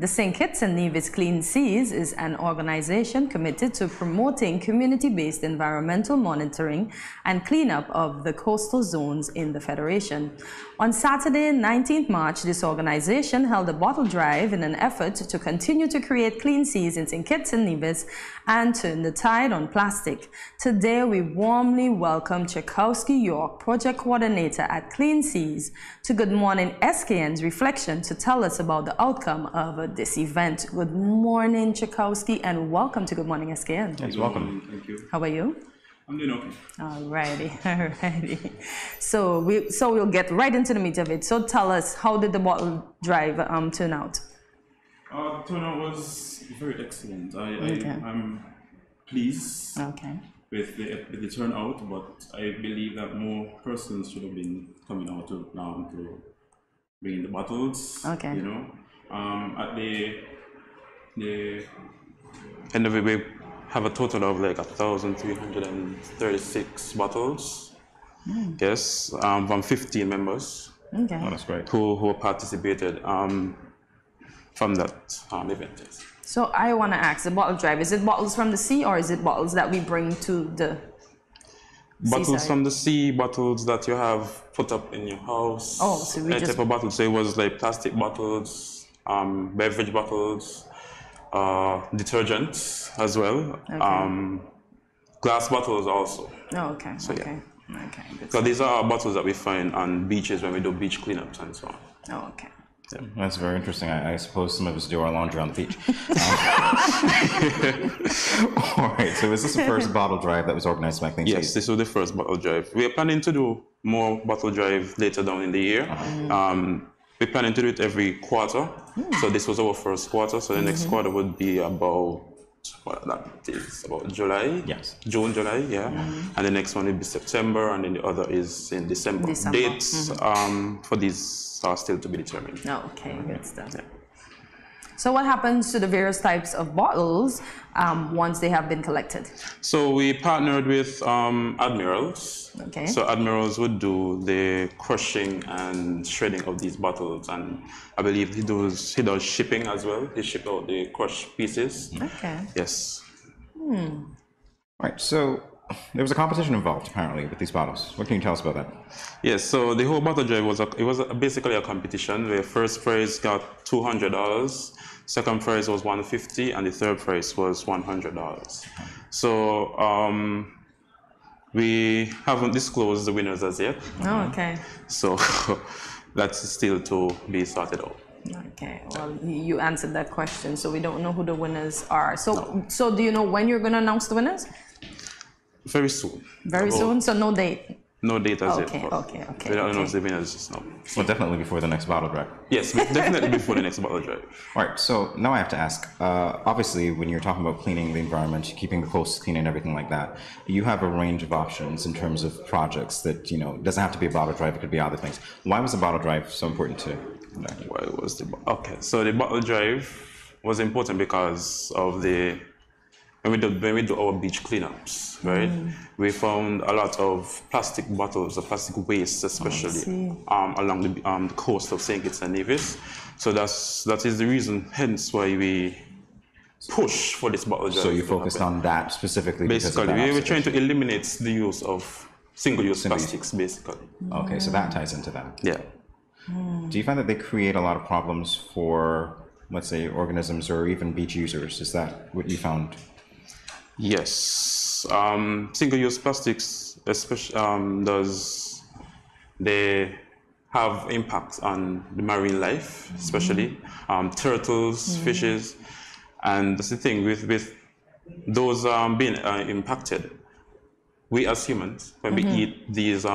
The Saint Kitts and Nevis Clean Seas is an organization committed to promoting community-based environmental monitoring and cleanup of the coastal zones in the Federation. On Saturday, 19th March, this organization held a bottle drive in an effort to continue to create clean seas in Saint Kitts and Nevis and turn the tide on plastic. Today, we warmly welcome Tchaikouski York, Project Coordinator at Clean Seas, to Good Morning SKN's Reflection to tell us about the outcome of this event. Good morning, Tchaikouski, and welcome to Good Morning SKN. Yes, welcome. Thank you. How are you? I'm doing okay. Alrighty. So we'll get right into the meat of it. So tell us, how did the bottle drive turn out? The turnout was very excellent. I'm pleased with the turnout, but I believe that more persons should have been coming out to bring in the bottles. Okay. You know, at the end of it, we have a total of like 1,336 bottles. Yes, from 15 members. Okay. Oh, that's great. Who participated from that event. Yes. So I want to ask, the bottle drive, is it bottles from the sea or is it bottles that we bring to the bottles seaside? from the sea, bottles that you have put up in your house. Oh, so we just... type of bottles. So it was like plastic bottles, beverage bottles, detergents as well, glass bottles also. Oh, okay. So okay. Yeah. Okay. Good. So these are bottles that we find on beaches when we do beach cleanups and so on. Oh, okay. Yeah. That's very interesting. I suppose some of us do our laundry on the beach. All right, so is this the first bottle drive that was organized by Clean Seas? Yes, this was the first bottle drive. We are planning to do more bottle drive later down in the year. We're planning to do it every quarter. So this was our first quarter, so the next quarter would be about, that is about July? Yes. June, July, yeah. And the next one will be September, and then the other is in December. Dates for these are still to be determined. Okay, good stuff. Yeah. So what happens to the various types of bottles once they have been collected? So we partnered with admirals. Okay. So admirals would do the crushing and shredding of these bottles, and I believe he does shipping as well. He ship out the crushed pieces. Okay. Yes. All right. So there was a competition involved apparently with these bottles. What can you tell us about that? Yes. So the whole bottle drive was basically a competition. The first prize got $200. Second prize was $150, and the third prize was $100. So we haven't disclosed the winners as yet. Oh, okay. So that's still to be sorted out. Okay. Well, you answered that question, so we don't know who the winners are. So, so do you know when you're going to announce the winners? Very soon. Very soon. So no date. No date as yet. Okay. We don't announce the winners just now. Well, definitely before the next bottle drive. Yes, definitely before the next bottle drive. All right, so now I have to ask, obviously when you're talking about cleaning the environment, keeping the coast clean and everything like that, you have a range of options in terms of projects that, you know, doesn't have to be a bottle drive, it could be other things. Why was the bottle drive so important to you? Why was the so the bottle drive was important because of when we do our beach cleanups, right? We found a lot of plastic bottles, of plastic waste, especially along the coast of Saint Kitts and Nevis. So that is the reason, hence why we push for this bottle drive. So you focused on that specifically? Basically, we were trying to eliminate the use of single-use plastics, basically. Okay, so that ties into that. Yeah. Do you find that they create a lot of problems for, let's say, organisms or even beach users? Is that what you found? Yes, single-use plastics, especially, they have impacts on the marine life, especially turtles, fishes, and that's the thing with those being impacted. We as humans, when we eat these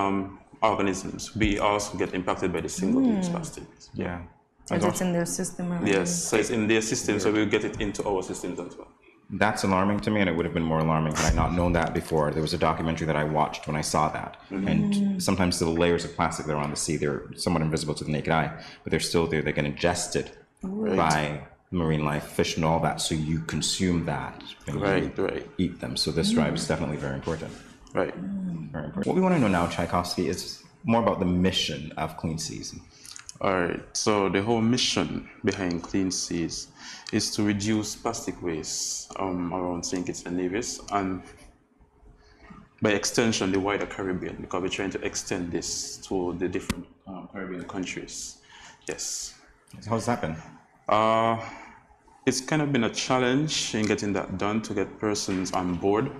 organisms, we also get impacted by the single-use plastics. Yeah. Because it's in their system already. Yes, so it's in their system, so we'll get it into our systems as well. That's alarming to me, and it would have been more alarming had I not known that before. There was a documentary that I watched when I saw that. And sometimes the layers of plastic that are on the sea, they're somewhat invisible to the naked eye, but they're still there. They get ingested by marine life, fish and all that, so you consume that when you eat them. So this drive is definitely very important. Right. Very important. What we want to know now, Tchaikouski, is more about the mission of Clean Seas. All right, so the whole mission behind Clean Seas is to reduce plastic waste around St. Kitts and Nevis, and by extension, the wider Caribbean, because we're trying to extend this to the different Caribbean countries. Yes. How's that been? It's kind of been a challenge in getting that done to get persons on board.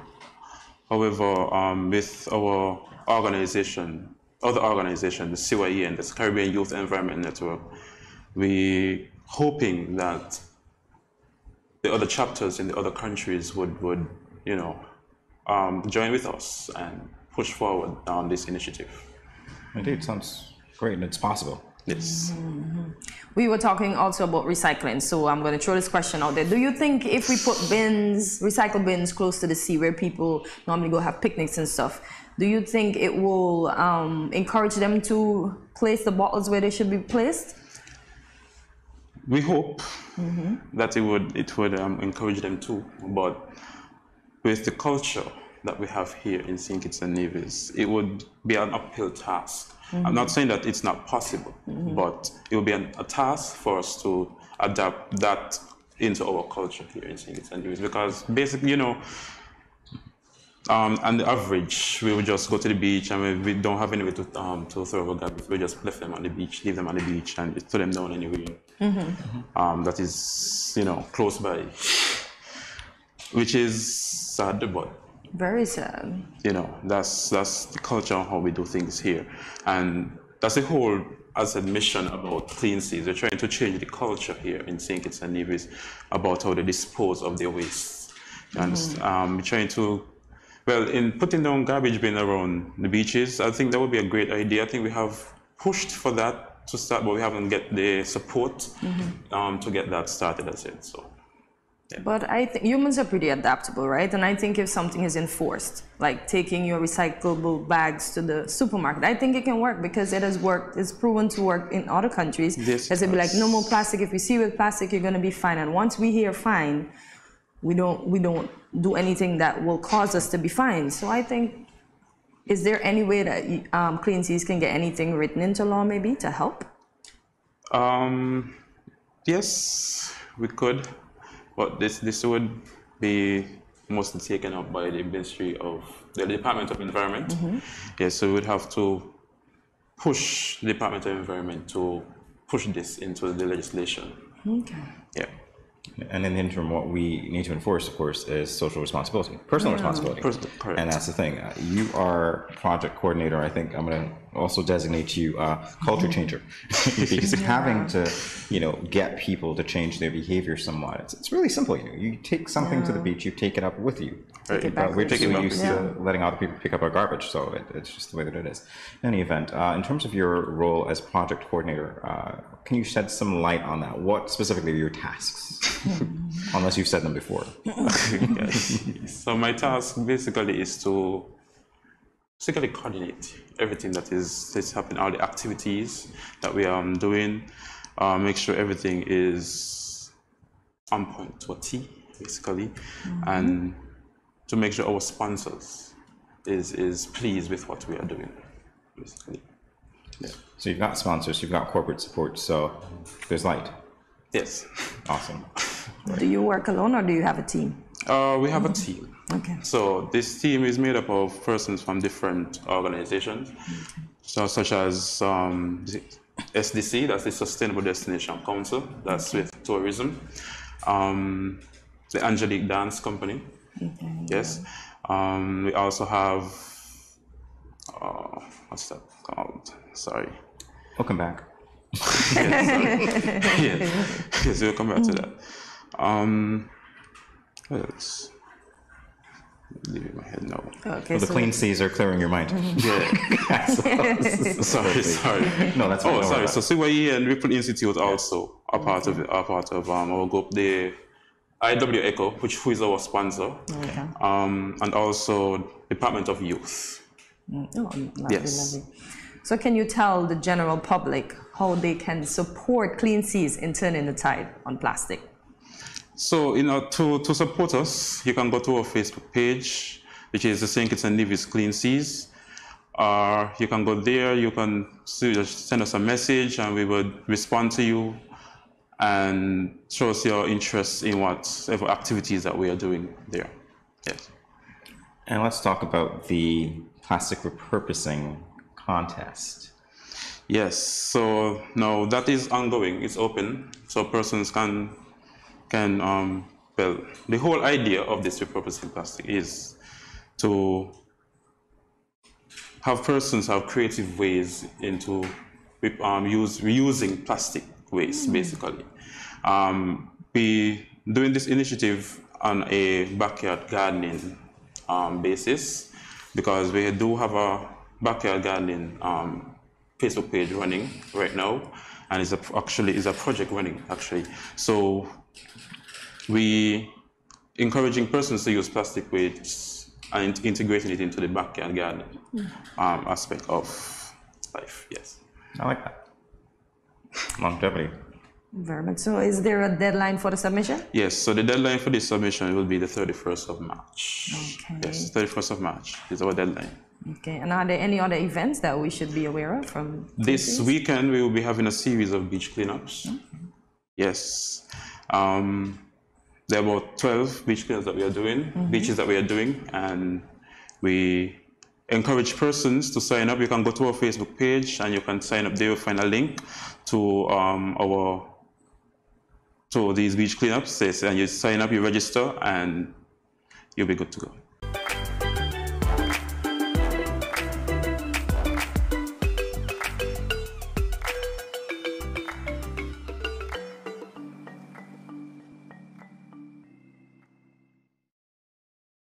However, with our organization, other organization, the CYEN, the Caribbean Youth Environment Network, we hoping that the other chapters in the other countries would join with us and push forward down this initiative. Indeed, sounds great, and it's possible. Yes. We were talking also about recycling, so I'm going to throw this question out there. Do you think if we put bins, recycle bins close to the sea where people normally go have picnics and stuff, do you think it will encourage them to place the bottles where they should be placed? We hope that it would encourage them too, but with the culture that we have here in Saint Kitts and Nevis, it would be an uphill task. I'm not saying that it's not possible, but it will be a task for us to adapt that into our culture here in Saint Kitts and Nevis, because basically, on the average, we would just go to the beach and we don't have anywhere to throw our garbage. We just leave them on the beach, leave them on the beach, and throw them down anywhere that is, close by, which is sad, but very sad. That's the culture of how we do things here, and that's the whole, as a mission about Clean Seas. We're trying to change the culture here in Saint Kitts and Nevis about how they dispose of their waste. We're trying to, in putting down garbage bin around the beaches, I think that would be a great idea. I think we have pushed for that to start, but we haven't get the support to get that started as yet. So. Yeah. But I think humans are pretty adaptable, right? And I think if something is enforced, like taking your recyclable bags to the supermarket, I think it can work because it has worked. It's proven to work in other countries. Because they'd be like, no more plastic. If we see with plastic, you're going to be fine. And once we hear fine, we don't do anything that will cause us to be fined. So I think, is there any way that Clean Seas can get anything written into law maybe to help? Yes, we could. But this would be mostly taken up by the Ministry of the Department of Environment. Yes, so we would have to push the Department of Environment to push this into the legislation. Okay. Yeah. And in the interim, what we need to enforce, of course, is social responsibility, personal responsibility. Correct. And that's the thing. You are project coordinator. I think I'm going to also designate you culture changer, because having to, get people to change their behavior somewhat. It's really simple. You take something to the beach, you take it up with you. Right. We're just so used to letting other people pick up our garbage, so it's just the way that it is. In any event, in terms of your role as project coordinator, can you shed some light on that? What specifically are your tasks? Unless you've said them before. Yes. So my task basically is to basically coordinate everything that is happening, all the activities that we are doing, make sure everything is on point to a T, basically, and to make sure our sponsors is pleased with what we are doing, basically. Yeah. So you've got sponsors, you've got corporate support, so there's light. Yes. Awesome. Do you work alone or do you have a team? We have a team. Okay. So this team is made up of persons from different organizations, so such as the SDC, that's the Sustainable Destination Council, that's with tourism, the Angelique Dance Company, yes. We also have, what's that called? Sorry. Welcome back. Yes, we'll come back to that. Let's leave it in my head now. Okay, well, the Clean Seas are clearing your mind. Yeah. sorry. No, that's fine. Oh, sorry. So CYE and Ripple Institute also are part of our group. The IW Echo, who is our sponsor, and also Department of Youth. Lovely. Yes. So can you tell the general public how they can support Clean Seas in turning the tide on plastic? So, to support us, you can go to our Facebook page, which is the Saint Kitts and Nevis Clean Seas. or you can go there, you can just send us a message and we would respond to you and show us your interest in whatever activities that we are doing there. Yes. And let's talk about the plastic repurposing contest. Yes, so now that is ongoing, it's open, so persons can well, the whole idea of this repurposing plastic is to have persons have creative ways into reusing plastic waste, basically. We doing this initiative on a backyard gardening basis, because we do have a backyard gardening Facebook page running right now, and it's a project running actually. So we encouraging persons to use plastic waste and integrating it into the backyard gardening aspect of life. Yes, I like that. Longevity. Very much. So is there a deadline for the submission? Yes, so the deadline for this submission will be the 31st of March. Okay. Yes, 31st of March is our deadline. Okay, and are there any other events that we should be aware of from this weekend? We will be having a series of beach cleanups. Yes. There are about 12 beach cleanups that we are doing, beaches that we are doing, and we encourage persons to sign up. You can go to our Facebook page and you can sign up there. You'll find a link to these beach cleanups, and you sign up, you register, and you'll be good to go.